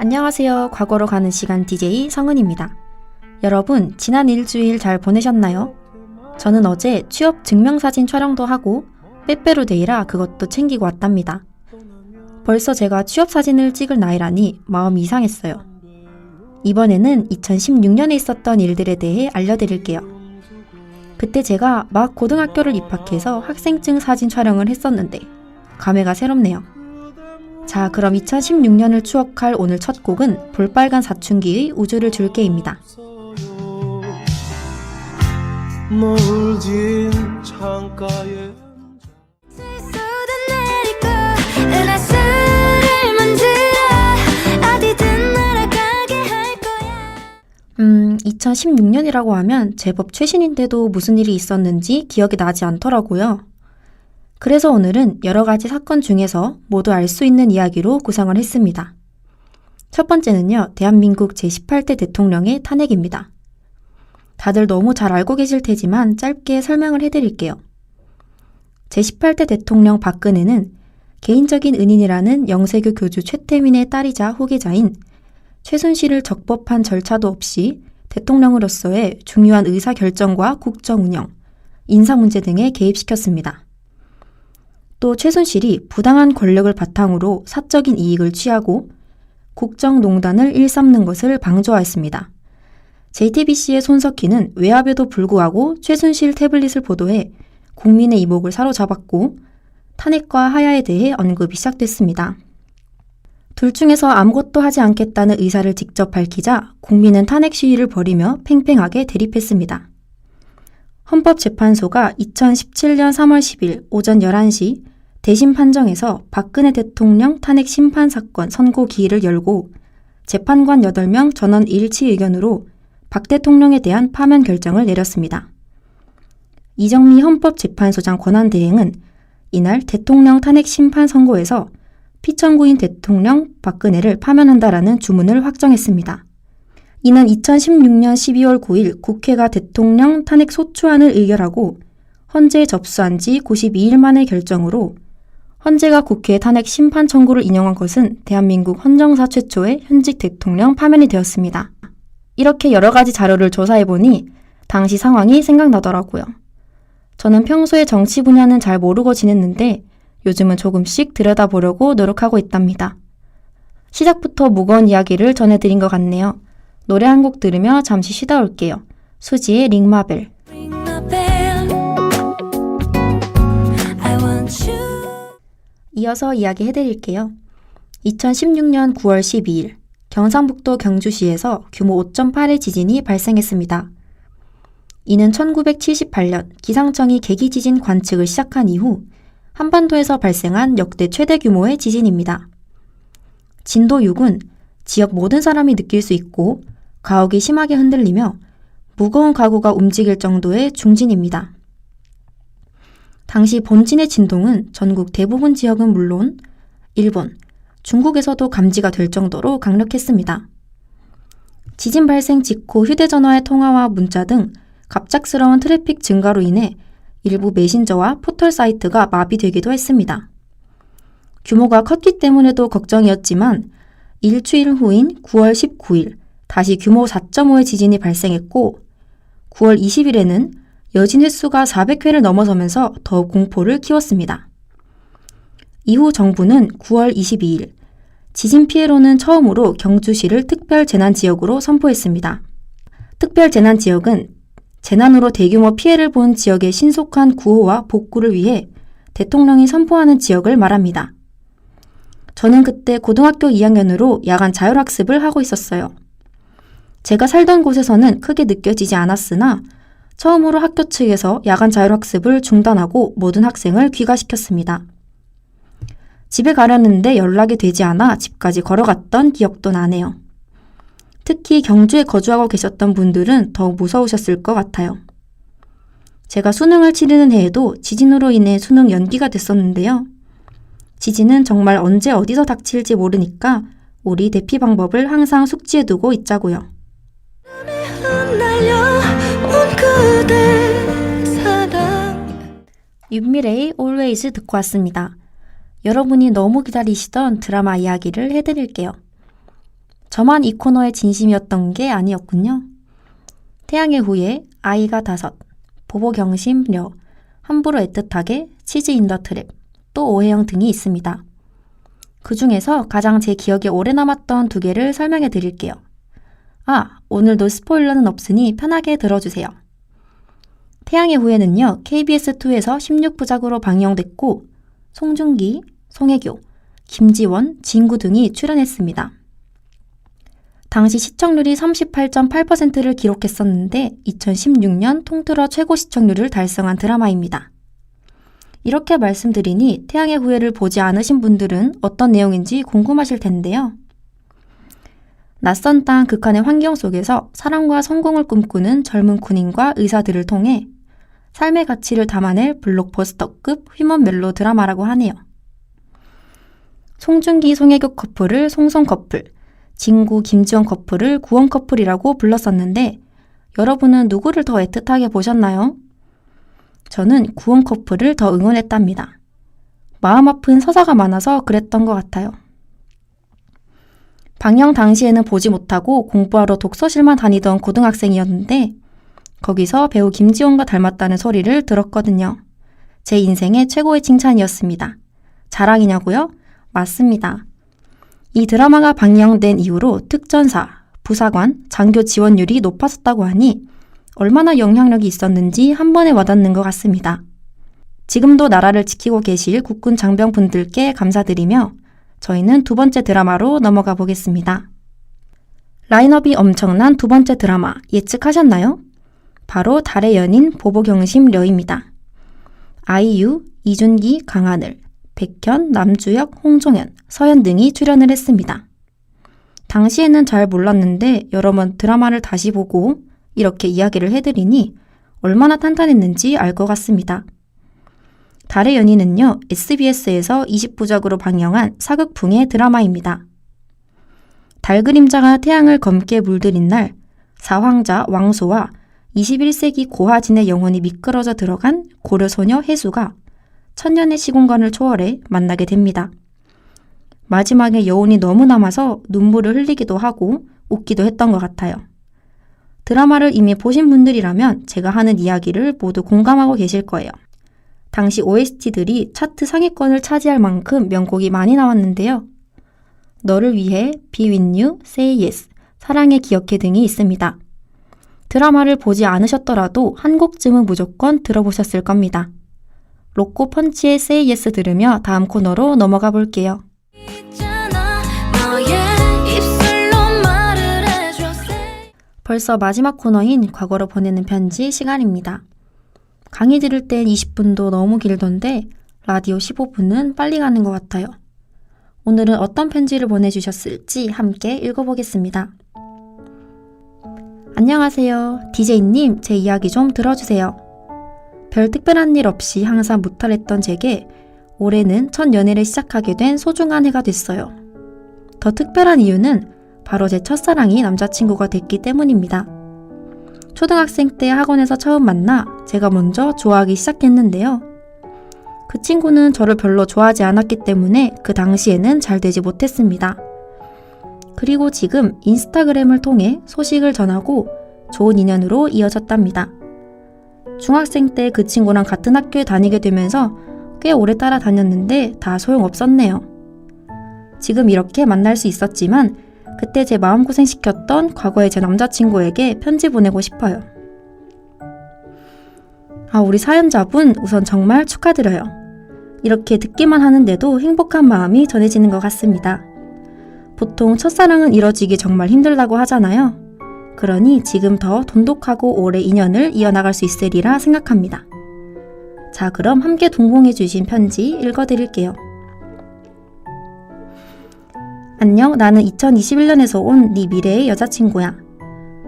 안녕하세요. 과거로 가는 시간 DJ 성은입니다. 여러분, 지난 일주일 잘 보내셨나요? 저는 어제 취업 증명사진 촬영도 하고 빼빼로데이라 그것도 챙기고 왔답니다. 벌써 제가 취업사진을 찍을 나이라니 마음이 이상했어요. 이번에는 2016년에 있었던 일들에 대해 알려드릴게요. 그때 제가 막 고등학교를 입학해서 학생증 사진 촬영을 했었는데 감회가 새롭네요. 자, 그럼 2016년을 추억할 오늘 첫 곡은 볼빨간 사춘기의 우주를 줄게입니다. 멀진 창가에 음, 2016년이라고 하면 제법 최신인데도 무슨 일이 있었는지 기억이 나지 않더라고요. 그래서 오늘은 여러 가지 사건 중에서 모두 알 수 있는 이야기로 구성을 했습니다. 첫 번째는요, 대한민국 제18대 대통령의 탄핵입니다. 다들 너무 잘 알고 계실 테지만 짧게 설명을 해드릴게요. 제18대 대통령 박근혜는 개인적인 은인이라는 영세교 교주 최태민의 딸이자 후계자인 최순실을 적법한 절차도 없이 대통령으로서의 중요한 의사결정과 국정 운영, 인사 문제 등에 개입시켰습니다. 또 최순실이 부당한 권력을 바탕으로 사적인 이익을 취하고 국정농단을 일삼는 것을 방조하였습니다. JTBC의 손석희는 외압에도 불구하고 최순실 태블릿을 보도해 국민의 이목을 사로잡았고 탄핵과 하야에 대해 언급이 시작됐습니다. 둘 중에서 아무것도 하지 않겠다는 의사를 직접 밝히자 국민은 탄핵 시위를 벌이며 팽팽하게 대립했습니다. 헌법재판소가 2017년 3월 10일 오전 11시 대심 판정에서 박근혜 대통령 탄핵 심판 사건 선고 기일을 열고 재판관 8명 전원 일치 의견으로 박 대통령에 대한 파면 결정을 내렸습니다. 이정미 헌법재판소장 권한대행은 이날 대통령 탄핵 심판 선고에서 피청구인 대통령 박근혜를 파면한다라는 주문을 확정했습니다. 이는 2016년 12월 9일 국회가 대통령 탄핵 소추안을 의결하고 헌재에 접수한 지 92일 만의 결정으로 헌재가 국회 탄핵 심판 청구를 인용한 것은 대한민국 헌정사 최초의 현직 대통령 파면이 되었습니다. 이렇게 여러 가지 자료를 조사해보니 당시 상황이 생각나더라고요. 저는 평소에 정치 분야는 잘 모르고 지냈는데 요즘은 조금씩 들여다보려고 노력하고 있답니다. 시작부터 무거운 이야기를 전해드린 것 같네요. 노래 한 곡 들으며 잠시 쉬다 올게요. 수지의 링마벨. 이어서 이야기해드릴게요. 2016년 9월 12일 경상북도 경주시에서 규모 5.8의 지진이 발생했습니다. 이는 1978년 기상청이 계기지진 관측을 시작한 이후 한반도에서 발생한 역대 최대 규모의 지진입니다. 진도 6은 지역 모든 사람이 느낄 수 있고 가옥이 심하게 흔들리며 무거운 가구가 움직일 정도의 중진입니다. 당시 본진의 진동은 전국 대부분 지역은 물론 일본, 중국에서도 감지가 될 정도로 강력했습니다. 지진 발생 직후 휴대전화의 통화와 문자 등 갑작스러운 트래픽 증가로 인해 일부 메신저와 포털 사이트가 마비되기도 했습니다. 규모가 컸기 때문에도 걱정이었지만 일주일 후인 9월 19일 다시 규모 4.5의 지진이 발생했고 9월 20일에는 여진 횟수가 400회를 넘어서면서 더욱 공포를 키웠습니다. 이후 정부는 9월 22일 지진 피해로는 처음으로 경주시를 특별재난지역으로 선포했습니다. 특별재난지역은 재난으로 대규모 피해를 본 지역의 신속한 구호와 복구를 위해 대통령이 선포하는 지역을 말합니다. 저는 그때 고등학교 2학년으로 야간 자율학습을 하고 있었어요. 제가 살던 곳에서는 크게 느껴지지 않았으나 처음으로 학교 측에서 야간 자율학습을 중단하고 모든 학생을 귀가시켰습니다. 집에 가려는데 연락이 되지 않아 집까지 걸어갔던 기억도 나네요. 특히 경주에 거주하고 계셨던 분들은 더욱 무서우셨을 것 같아요. 제가 수능을 치르는 해에도 지진으로 인해 수능 연기가 됐었는데요. 지진은 정말 언제 어디서 닥칠지 모르니까 우리 대피 방법을 항상 숙지해두고 있자고요. 윤미래의 Always 듣고 왔습니다. 여러분이 너무 기다리시던 드라마 이야기를 해드릴게요. 저만 이 코너에 진심이었던 게 아니었군요. 태양의 후예, 아이가 5, 보보경심려, 함부로 애틋하게, 치즈 인 더 트랩, 또 오해영 등이 있습니다. 그 중에서 가장 제 기억에 오래 남았던 2개를 설명해 드릴게요. 오늘도 스포일러는 없으니 편하게 들어주세요. 태양의 후예는요, KBS2에서 16부작으로 방영됐고 송중기, 송혜교, 김지원, 진구 등이 출연했습니다. 당시 시청률이 38.8%를 기록했었는데 2016년 통틀어 최고 시청률을 달성한 드라마입니다. 이렇게 말씀드리니 태양의 후예를 보지 않으신 분들은 어떤 내용인지 궁금하실 텐데요. 낯선 땅 극한의 환경 속에서 사랑과 성공을 꿈꾸는 젊은 군인과 의사들을 통해 삶의 가치를 담아낼 블록버스터급 휴먼 멜로 드라마라고 하네요. 송중기, 송혜교 커플을 송송 커플, 진구, 김지원 커플을 구원 커플이라고 불렀었는데 여러분은 누구를 더 애틋하게 보셨나요? 저는 구원 커플을 더 응원했답니다. 마음 아픈 서사가 많아서 그랬던 것 같아요. 방영 당시에는 보지 못하고 공부하러 독서실만 다니던 고등학생이었는데 거기서 배우 김지원과 닮았다는 소리를 들었거든요. 제 인생의 최고의 칭찬이었습니다. 자랑이냐고요? 맞습니다. 이 드라마가 방영된 이후로 특전사, 부사관, 장교 지원율이 높아졌다고 하니 얼마나 영향력이 있었는지 한 번에 와닿는 것 같습니다. 지금도 나라를 지키고 계실 국군 장병분들께 감사드리며 저희는 2번째 드라마로 넘어가 보겠습니다. 라인업이 엄청난 2번째 드라마 예측하셨나요? 바로 달의 연인 보보경심려입니다. 아이유, 이준기, 강하늘, 백현, 남주혁, 홍종현, 서현 등이 출연을 했습니다. 당시에는 잘 몰랐는데 여러 번 드라마를 다시 보고 이렇게 이야기를 해드리니 얼마나 탄탄했는지 알 것 같습니다. 달의 연인은요, SBS에서 20부작으로 방영한 사극풍의 드라마입니다. 달 그림자가 태양을 검게 물들인 날, 사황자 왕소와 21세기 고하진의 영혼이 미끄러져 들어간 고려소녀 해수가 천년의 시공간을 초월해 만나게 됩니다. 마지막에 여운이 너무 남아서 눈물을 흘리기도 하고 웃기도 했던 것 같아요. 드라마를 이미 보신 분들이라면 제가 하는 이야기를 모두 공감하고 계실 거예요. 당시 OST들이 차트 상위권을 차지할 만큼 명곡이 많이 나왔는데요. 너를 위해, Be With You, Say Yes, 사랑의 기억해 등이 있습니다. 드라마를 보지 않으셨더라도 한 곡쯤은 무조건 들어보셨을 겁니다. 로꼬 펀치의 Say Yes 들으며 다음 코너로 넘어가 볼게요. 벌써 마지막 코너인 과거로 보내는 편지 시간입니다. 강의 들을 땐 20분도 너무 길던데 라디오 15분은 빨리 가는 것 같아요. 오늘은 어떤 편지를 보내주셨을지 함께 읽어보겠습니다. 안녕하세요. DJ님, 제 이야기 좀 들어주세요. 별 특별한 일 없이 항상 무탈했던 제게 올해는 첫 연애를 시작하게 된 소중한 해가 됐어요. 더 특별한 이유는 바로 제 첫사랑이 남자친구가 됐기 때문입니다. 초등학생 때 학원에서 처음 만나 제가 먼저 좋아하기 시작했는데요. 그 친구는 저를 별로 좋아하지 않았기 때문에 그 당시에는 잘 되지 못했습니다. 그리고 지금 인스타그램을 통해 소식을 전하고 좋은 인연으로 이어졌답니다. 중학생 때 그 친구랑 같은 학교에 다니게 되면서 꽤 오래 따라다녔는데 다 소용없었네요. 지금 이렇게 만날 수 있었지만 그때 제 마음고생시켰던 과거의 제 남자친구에게 편지 보내고 싶어요. 우리 사연자분 우선 정말 축하드려요. 이렇게 듣기만 하는데도 행복한 마음이 전해지는 것 같습니다. 보통 첫사랑은 이뤄지기 정말 힘들다고 하잖아요. 그러니 지금 더 돈독하고 오래 인연을 이어나갈 수 있으리라 생각합니다. 자, 그럼 함께 동봉해주신 편지 읽어드릴게요. 안녕, 나는 2021년에서 온 네 미래의 여자친구야.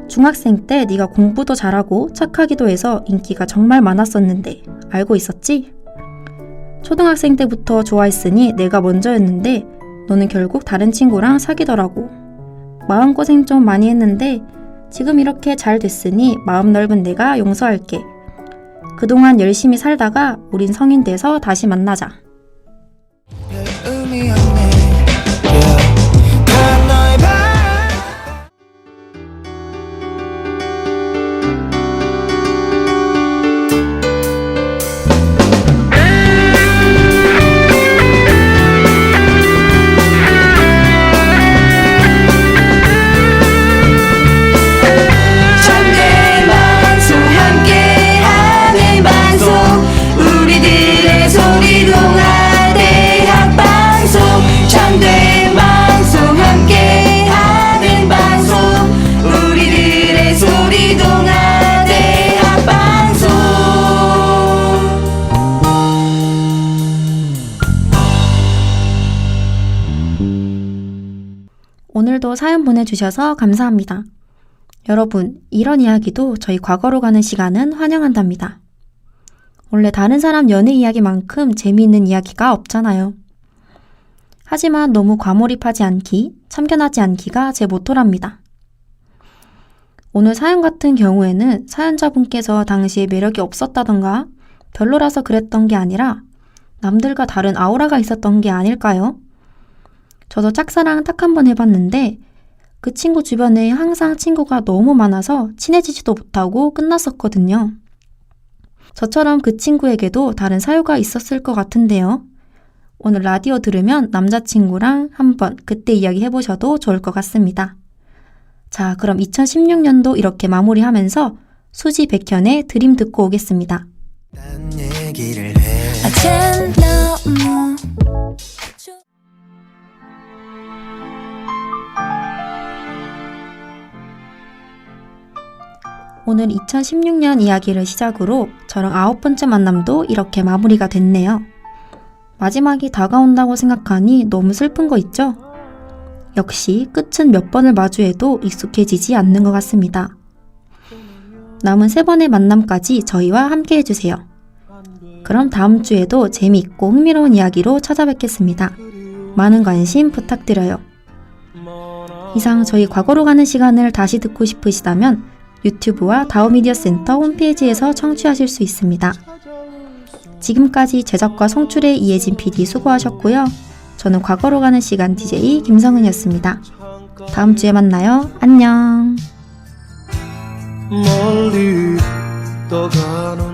중학생 때 네가 공부도 잘하고 착하기도 해서 인기가 정말 많았었는데 알고 있었지? 초등학생 때부터 좋아했으니 내가 먼저였는데 너는 결국 다른 친구랑 사귀더라고. 마음고생 좀 많이 했는데 지금 이렇게 잘 됐으니 마음 넓은 내가 용서할게. 그동안 열심히 살다가 우린 성인 돼서 다시 만나자. 오늘도 사연 보내주셔서 감사합니다. 여러분, 이런 이야기도 저희 과거로 가는 시간은 환영한답니다. 원래 다른 사람 연애 이야기만큼 재미있는 이야기가 없잖아요. 하지만 너무 과몰입하지 않기, 참견하지 않기가 제 모토랍니다. 오늘 사연 같은 경우에는 사연자분께서 당시에 매력이 없었다던가 별로라서 그랬던 게 아니라 남들과 다른 아우라가 있었던 게 아닐까요? 저도 짝사랑 딱 한 번 해봤는데 그 친구 주변에 항상 친구가 너무 많아서 친해지지도 못하고 끝났었거든요. 저처럼 그 친구에게도 다른 사유가 있었을 것 같은데요. 오늘 라디오 들으면 남자친구랑 한번 그때 이야기 해보셔도 좋을 것 같습니다. 자, 그럼 2016년도 이렇게 마무리하면서 수지 백현의 드림 듣고 오겠습니다. 오늘 2016년 이야기를 시작으로 저랑 9번째 만남도 이렇게 마무리가 됐네요. 마지막이 다가온다고 생각하니 너무 슬픈 거 있죠? 역시 끝은 몇 번을 마주해도 익숙해지지 않는 것 같습니다. 남은 3번의 만남까지 저희와 함께 해주세요. 그럼 다음 주에도 재미있고 흥미로운 이야기로 찾아뵙겠습니다. 많은 관심 부탁드려요. 이상 저희 과거로 가는 시간을 다시 듣고 싶으시다면 유튜브와 다오미디어 센터 홈페이지에서 청취하실 수 있습니다. 지금까지 제작과 송출의 이혜진 PD 수고하셨고요. 저는 과거로 가는 시간 DJ 김성은이었습니다. 다음 주에 만나요. 안녕. 멀리 떠가는